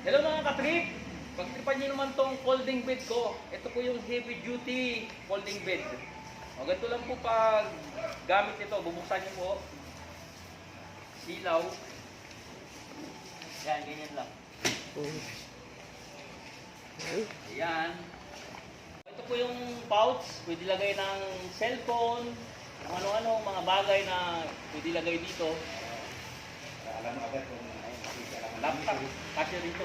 Hello mga katrip! Pagtripan nyo naman tong folding bed ko. Ito po yung heavy duty folding bed. O, ganito lang po pag gamit ito. Bubuksan nyo po. Silaw. Yan, ganyan lang. Ayan. Ito po yung pouch. Pwede lagay ng cellphone. Kung ano-ano, mga bagay na pwede lagay dito. Alam mo agad kung Laptop. Kasi dito.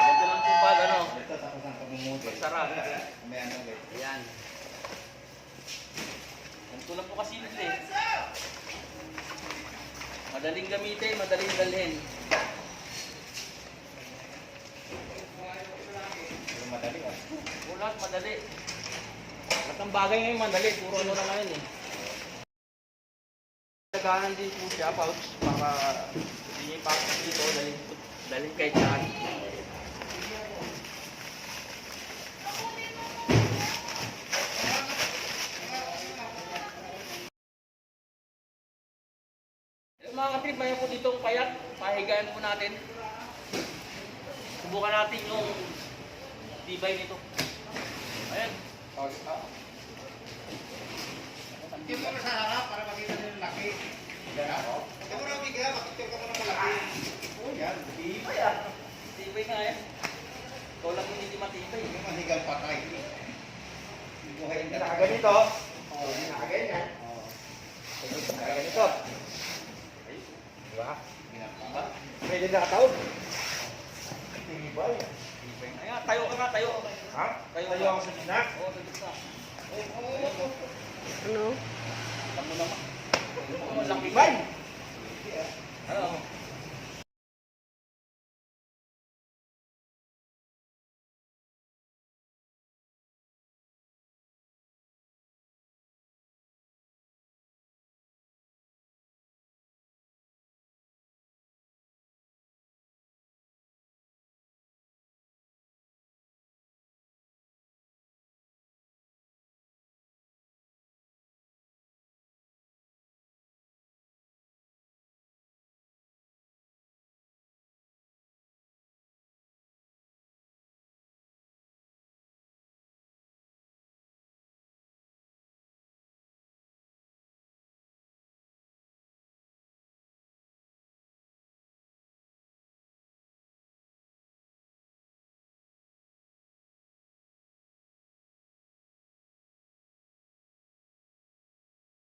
Ito lang po pag ano. ito tapos ang pamumudel. Sarap. May ano guys. Ayan. Ganito lang po kasi nila eh. Madaling gamitin, madaling dalhin. Pero madali ah. Lahat madali. Lahat ng bagay ngayon madali. Puro ano na ngayon eh. Nagahan din po siya, pouch, para hindi niya ipapos dito, dalhin kahit saan. Mga katrip, mayroon po ditong kayak, pahigaan po natin. Subukan natin yung tibay nito. Ayan. Yung mo sa harap para makita nyo yung laki. Yan ako. Ikaw mo na bigla, makikita ka mo na malaki. Oo yan, Tibay ah. Tibay nga yan. Ikaw lang yung hindi matibay. yung mahigang patay. Yung buhay na. Nakaganito. Oo, nakaganyan. Oo. Nakaganito. Diba? Ha? Pwede nakataon. Tibay. Tibay nga. Ayan, tayo ka nga, tayo. Ha? Tayo Tayo ka. ako sa gitna. Oo, sa gitna. Ano? Alam mo naman. Malaki. Tibay. Hindi ah.